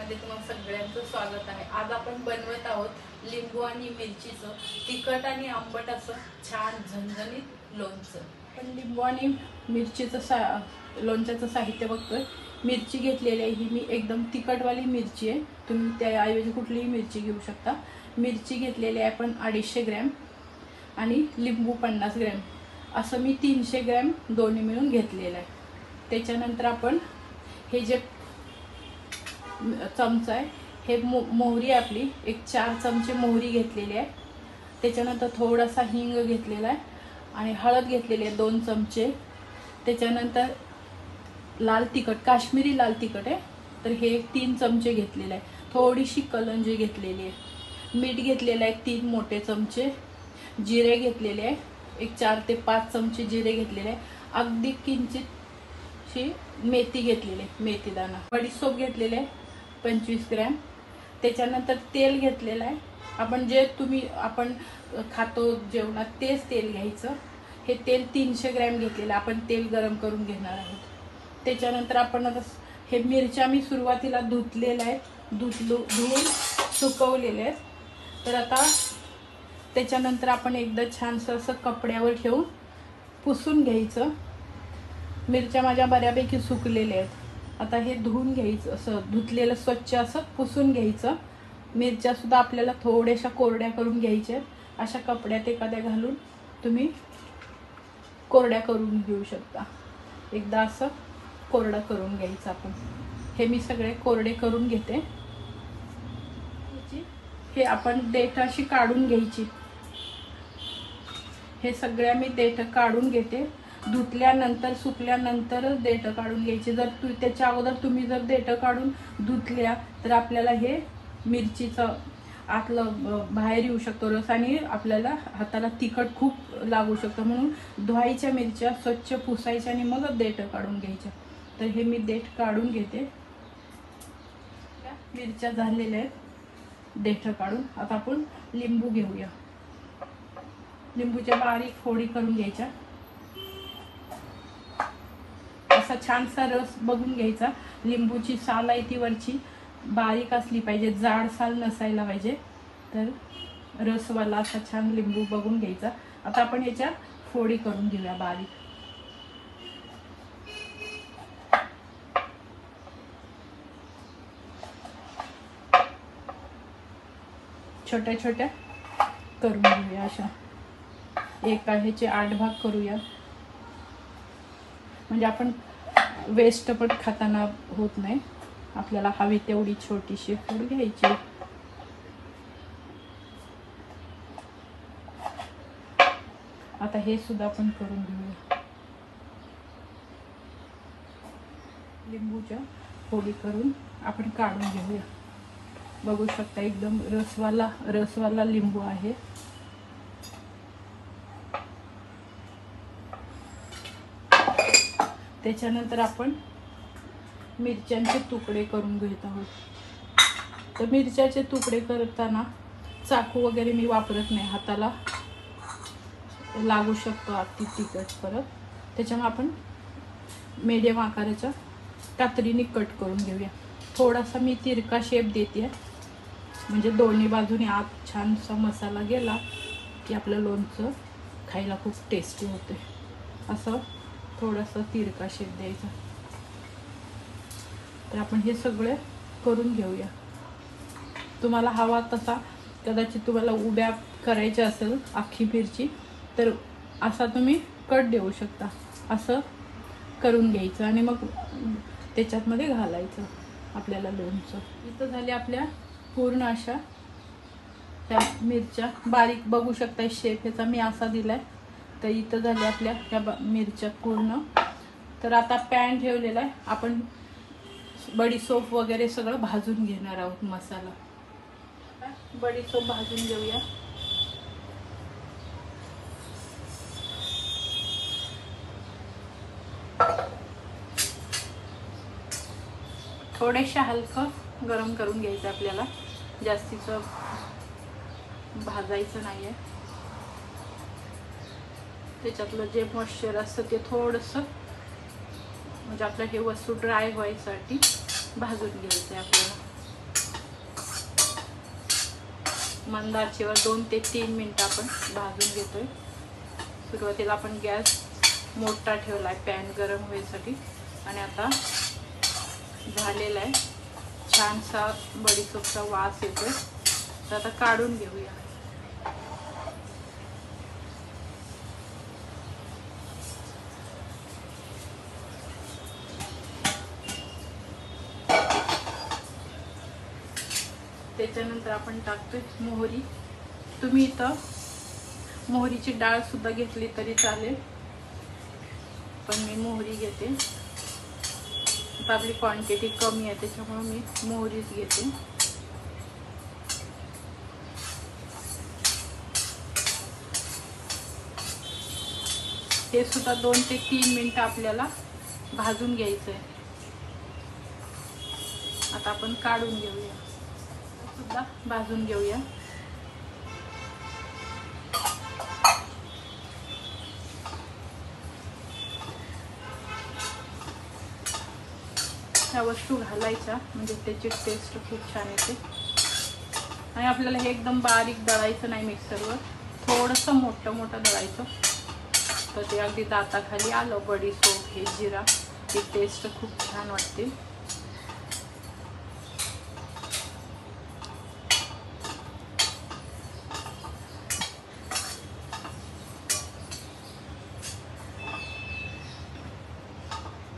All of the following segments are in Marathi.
मध्ये तुम्हाला सगळ्यांचं स्वागत आहे। आज आपण बनवत आहोत लिंबू आणि मिरचीचं तिखट आणि आंबट असं छान झणझणीत लोणचं। पण लिंबू आणि मिरचीचं लोणच्याचं साहित्य बघतोय। मिरची घेतलेली आहे, ही मी एकदम तिखटवाली मिरची आहे, तुम्ही त्याऐवजी कुठलीही मिरची घेऊ शकता। मिरची घेतलेली आहे आपण 250 ग्रॅम आणि लिंबू 50 ग्रॅम, असं मी 300 ग्रॅम दोन्ही मिळून घेतलेलं आहे। त्याच्यानंतर आपण हे जे चमचा आहे, हे मोहरी आपली एक 4 चमचे मोहरी घेतलेली आहे। त्याच्यानंतर थोडासा हिंग घेतलेला आहे आणि हळद घेतलेली आहे 2 चमचे। त्याच्यानंतर लाल तिखट, काश्मीरी लाल तिखट आहे, तर हे 3 चमचे घेतलेले आहे। थोडीशी कलंजी घेतलेली आहे, मीठ घेतलेलं आहे 3 मोठे चमचे, जिरे घेतलेले आहे एक 4 ते 5 चमचे जिरे घेतलेले आहे, अगदी किंचितशी मेथी घेतलेली आहे, मेथी दाणा, बडीशेप घेतलेले आहे 25 ग्रॅम। त्याच्यानंतर तेल घेतलेलं आहे, आपण खातो जेवणात तेच तेल घ्यायचं। हे तेल 300 ग्रॅम घेतलेलं, आपण तेल गरम करून घेणार आहोत। त्याच्यानंतर आपण हे मिरच्या मी सुरुवातीला धुतलेल्या आहेत, धुवून सुकवलेले आहेत। तर आता त्याच्यानंतर आपण एकदा छानसं असं कपड्यावर ठेवून पुसून घ्यायचं। मिरच्या माझ्या बऱ्यापैकी सुकलेल्या आहेत, आता हे धुवून घ्यायचं, असं धुतलेलं स्वच्छ असं पुसून घ्यायचं। मिरच्या सुद्धा आपल्याला थोड्याशा कोरड्या करून घ्यायच्या, अशा कपड्यात एखाद्या घालून तुम्ही कोरड्या करून घेऊ शकता। एकदा असं कोरडा करून घ्यायचं आपण। हे मी सगळे कोरडे करून घेते। हे आपण देठ अशी काढून घ्यायची, हे सगळ्या मी देठ काढून घेते। धुतल्यानंतर सुकल्यानंतरच देठ काढून घ्यायची। जर त्याच्या अगोदर तुम्ही जर देठ काढून धुतल्या तर आपल्याला हे मिरचीचं आतलं बाहेर येऊ शकतो रस आणि आपल्याला हाताला तिखट खूप लागू शकतं, म्हणून धुवायच्या मिरच्या, स्वच्छ पुसायच्या आणि मग देठ काढून घ्यायच्या। तर हे मी देठ काढून घेते। मिरच्या झालेल्या आहेत देठ काढून। आता आपण लिंबू घेऊया, लिंबूच्या बारीक फोडी करून घ्यायच्या। असा छानसा रस बघून घ्यायचा। लिंबूची साल आहे ती वरची बारीक असली पाहिजे, जाड साल नसायला पाहिजे। तर रसवाला असा छान लिंबू बघून घ्यायचा। आता आपण याच्या फोडी करून घेऊया बारीक। छोट्या छोट्या करून घेऊया अशा, एका ह्याचे 8 भाग करूया, म्हणजे आपण वेस्ट पण खाताना होत नाही। आपल्याला हवी तेवढी छोटीशी फोड घ्यायची। आता हे सुद्धा आपण करून घेऊया। लिंबूच्या फोडी करून आपण काढून घेऊया। बघू शकता एकदम रसवाला लिंबू आहे। त्याच्यानंतर आपण मिरच्यांचे तुकडे करून घेत आहोत। तर मिरच्याचे तुकडे करताना चाकू वगैरे मी वापरत नाही, हाताला लागू शकतो अति तिखट परत। त्याच्यामुळे आपण मीडियम आकाराच्या कात्रीने कट करून घेऊया। थोडासा मी तिरका शेप देते, म्हणजे दोन्ही बाजूने आत छानसा मसाला गेला की आपलं लोणचं खायला खूप टेस्टी होते। असं थोडासा तिरका शेप द्यायचा। तर आपण हे सगळे करून घेऊया। तुम्हाला हवा तसा, कदाचित तुम्हाला उभ्या करायच्या असेल अख्खी मिरची, तर असा तुम्ही कट देऊ शकता। असं करून घ्यायचं आणि मग त्याच्यामध्ये घालायचं आपल्याला लोणचं। इथं झाले आपल्या पूर्ण अशा त्या मिरच्या, बारीक बघू शकता शेप ह्याचा मी असा दिलाय। तर इथं झाले आपल्या ह्या मिरच्या पूर्ण। तर आता पॅन ठेवलेला आहे, आपण बडीशेप वगैरे सगळं भाजून घेणार आहोत। मसाला बडीशेप भाजून घेऊया। थोडेशा हलकं गरम करून घ्यायचं, आपल्याला जास्तीचं भाजायचं नाही आहे। त्याच्यातलं जे मॉइश्चर असतं ते थोडंसं, म्हणजे आपलं हे वस्तू ड्राय व्हायसाठी भाजून घ्यायचं आहे आपल्याला। मंद आचेवर 2 ते 3 मिनिटं आपण भाजून घेतोय। सुरुवातीला आपण गॅस मोठा ठेवला आहे पॅन गरम होण्यासाठी आणि आता झालेला आहे। छानसा बडीशोपचा वास येतोय, तर आता काढून घेऊया। त्याच्यानंतर आपण टाकतोय मोहरी। तुम्ही इथं मोहरीची डाळ सुद्धा घेतली तरी चालेल, पण मी मोहरी घेते। आता आपली क्वांटिटी कमी आहे त्याच्यामुळे मी मोहरीच घेते। हे सुद्धा 2 ते 3 मिनिटं आपल्याला भाजून घ्यायचं आहे। आता आपण काढून घेऊया, सुद्धा भाजून घेऊया। ह्या वस्तू घालायच्या म्हणजे त्याची टेस्ट खूप छान येते। आणि आपल्याला हे एकदम बारीक दळायचं नाही मिक्सरवर, थोडंसं मोठं मोठं दळायचं, तर ते अगदी दाताखाली आलं बडीशोप हे जिरा, ती टेस्ट खूप छान वाटते।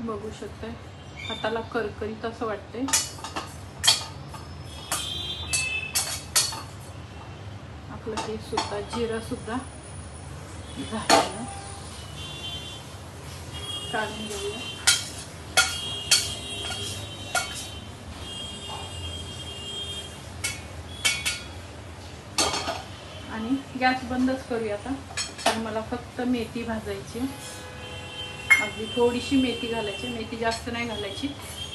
बघू शकताय हाताला करकरीत असं वाटतंय। आपलं हे सुद्धा जिरा सुद्धा झालेलं, काढून घेऊया। आणि गॅस बंदच करूया आता, तर मला फक्त मेथी भाजायची। अगदी थोडीशी मेथी घालायची, मेथी जास्त नाही घालायची,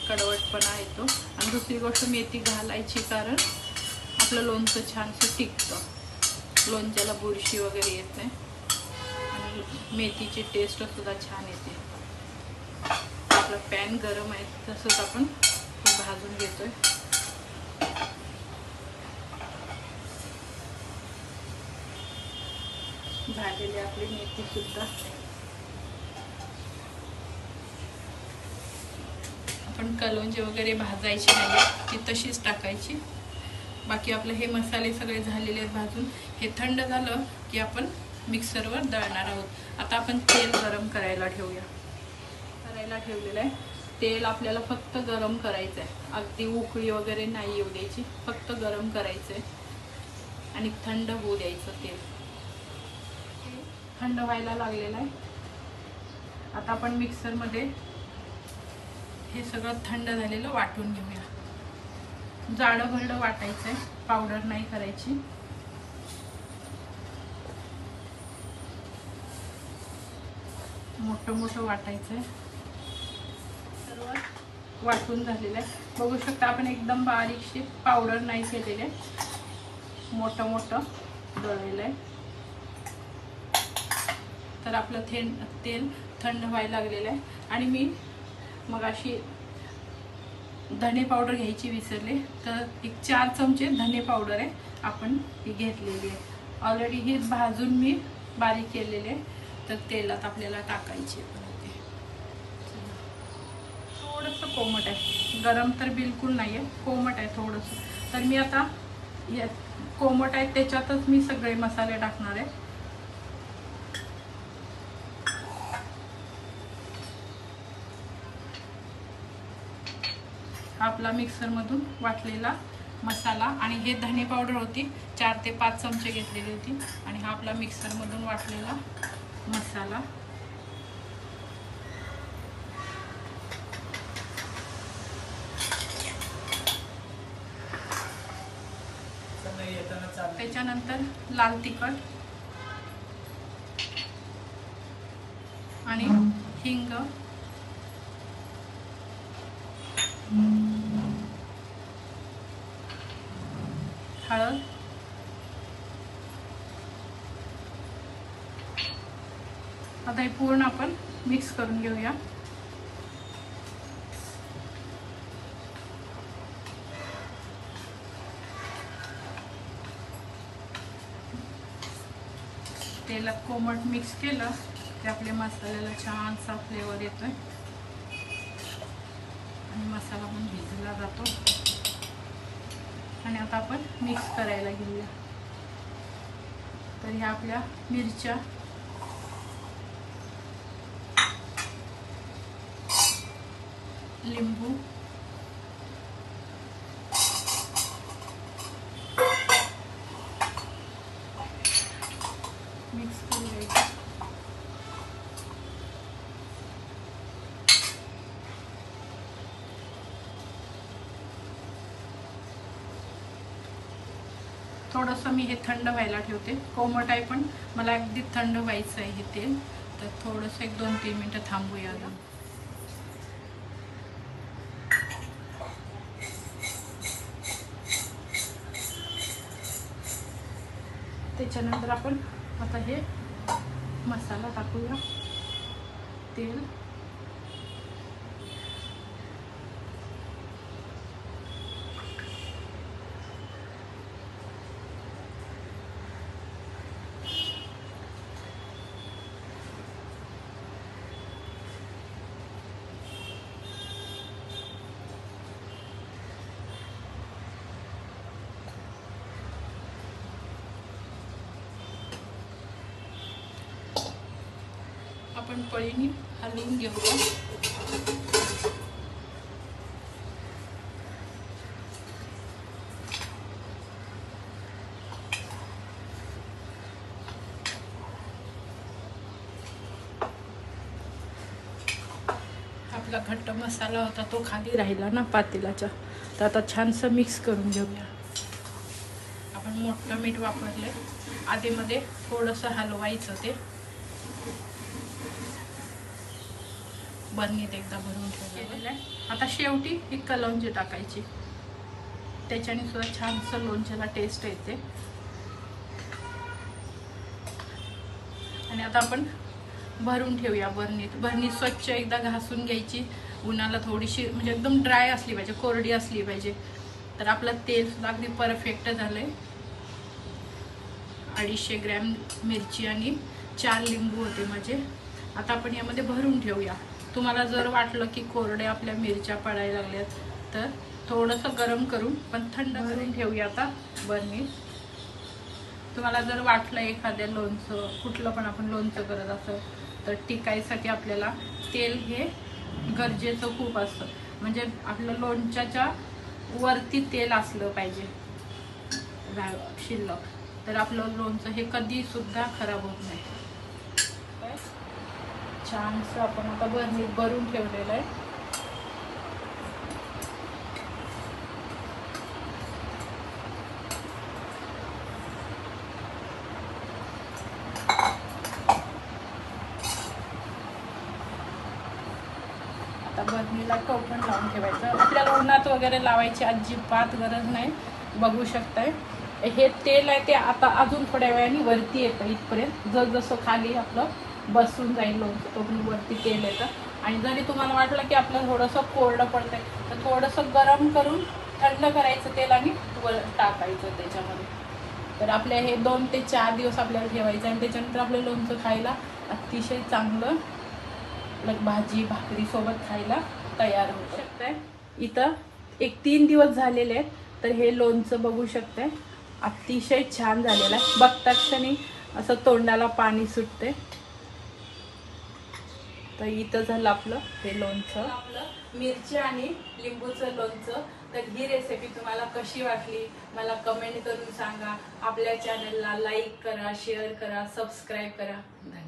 कडवटपणा येतो। आणि दुसरी गोष्ट मेथी घालायची कारण आपलं लोणचं छानसं टिकतं, लोणच्याला बुरशी वगैरे येत नाही आणि मेथीची टेस्ट सुद्धा छान येते। आपला पॅन गरम आहे, तसंच आपण भाजून घेतोय। झालेली आपली मेथी सुद्धा आपण कलोंजी वगैरे भाजायची नाही, ती तशीच टाकायची। बाकी आपले हे मसाले सगळे झालेले आहेत भाजून। हे थंड झालं की आपण मिक्सरवर दळणार आहोत। आता आपण तेल गरम करायला ठेवूया। करायला ठेवलेलं आहे तेल, आपल्याला फक्त गरम करायचं आहे, अगदी उकळी वगैरे नाही येऊ द्यायची, फक्त गरम करायचं आहे आणि थंड होऊ द्यायचं तेल। थंड व्हायला लागलेलं आहे। आता आपण मिक्सरमध्ये हे सगळं थंड झालेलं वाटून घेऊया। जाडं भरडं वाटायचं आहे, पावडर नाही करायची। मोठं मोठं वाटायचं आहे। सर्व वाटून झालेलं आहे, बघू शकता आपण एकदम बारीकशी पावडर नाही केलेली आहे, मोठं मोठं दळलेलं आहे। तर आपलं तेल थंड व्हायला लागलेलं आहे। आणि मी मगाशी धने पावडर घ्यायची विसरले, तर एक 4 चमचे धने पावडर आहे आपण ती घेतलेली आहे। ऑलरेडी ही भाजून मी बारीक केलेले आहे, तर तेलात आपल्याला टाकायची आहे। थोडंसं कोमट आहे, गरम तर बिलकुल नाही आहे, कोमट आहे थोडंसं। तर मी आता कोमट आहे त्याच्यातच मी सगळे मसाले टाकणार आहे। आपला मिक्सरमधून वाटलेला मसाला आणि हे धने पावडर होती 4 ते 5 चमचे घेतलेली होती, आणि हा आपला मिक्सरमधून वाटलेला मसाला। त्याच्यानंतर लाल तिखट आणि हिंग, हळद, आता हे पूर्ण आपण मिक्स करून घेऊया। तेलात कोमट मिक्स केलं की आपल्या मसाल्याला छानसा फ्लेवर येतोय आणि मसाला पण भिजला जातो. आणि आता आपण मिक्स करायला घेऊया. तर ह्या आपल्या मिरच्या, लिंबू, मिक्स करून घ्यायचं. थोडंसं मी हे थंड व्हायला ठेवते. कोमट आहे पण मला अगदी थंड व्हायचं आहे हे तेल. तर थोडंसं 1-2-3 मिनटं थांबूया. त्याच्यानंतर आपण आता हे मसाला टाकूया. तेल, आपण पळीने हलवून घेऊया. आपला घट्ट मसाला होता तो खाली राहिला ना पातेल्याच्या, तर आता छानसं मिक्स करून घेऊया. आपण मोठं मीठ वापरले. आधीमध्ये थोडंसं हलवायचं ते. बरणीत एकदा भरून ठेवलेलं आहे. आता शेवटी ही कलौंजी टाकायची. त्याच्याने सुद्धा छानसं लोणच्याला टेस्ट येते. आणि आता आपण भरून ठेवूया बरणीत. बरणी स्वच्छ एकदा घासून घ्यायची. उन्हाला थोडीशी म्हणजे एकदम ड्राय असली पाहिजे, कोरडी असली पाहिजे. तर आपलं तेल सुद्धा अगदी परफेक्ट झालंय. 250 ग्रॅम मिरची आणि 4 लिंबू होते माझे. आता आपण यामध्ये भरून ठेवूया. तुम्हाला जर वाटलं की कोरड्या आपल्या मिरच्या पडायला लागल्यात तर थोडंसं गरम करून पण थंड करून ठेवूया आता बरणीत. तुम्हाला जर वाटलं एखाद्या लोणचं, कुठलं पण आपण लोणचं करत असं, तर टिकायसाठी आपल्याला तेल हे गरजेचं खूप असतं. म्हणजे आपलं लोणच्याच्या वरती तेल असलं पाहिजे शिल्लक, तर आपलं लोणचं हे कधी सुद्धा खराब होत नाही. छानसं आपण आता बरणीत भरून ठेवलेलं आहे. आता बरणीला टोपण लावून ठेवायचं. आपल्याला उन्हात वगैरे लावायची अजिबात गरज नाही. बघू शकताय हे तेल आहे ते आता अजून थोड्या वेळाने वरती येतं इथपर्यंत. जसं खाली आपलं बसून जाईल लोणचं तोपर्यंत वरती तेल येतं. आणि जरी तुम्हाला वाटलं की आपलं थोडंसं कोरडं पडतंय तर थोडंसं गरम करून थंड करायचं तेल आणि वर टाकायचं त्याच्यामध्ये. तर आपल्या हे 2 ते 4 दिवस आपल्याला ठेवायचं. आणि त्याच्यानंतर आपलं लोणचं खायला अतिशय चांगलं भाजी भाकरी सोबत खायला तयार होऊ शकतंय. इथं 3 दिवस झालेले आहेत. तर हे लोणचं बघू शकताय अतिशय छान झालेलं आहे. बघता क्षणी असं तोंडाला पाणी सुटते. तर इथं झालं आपलं हे लोणचं, आपलं मिरची आणि लिंबूचं लोणचं. तर ही रेसिपी तुम्हाला कशी वाटली मला कमेंट करून सांगा. आपल्या चॅनलला लाईक करा, शेअर करा, सबस्क्राईब करा. धन्यवाद.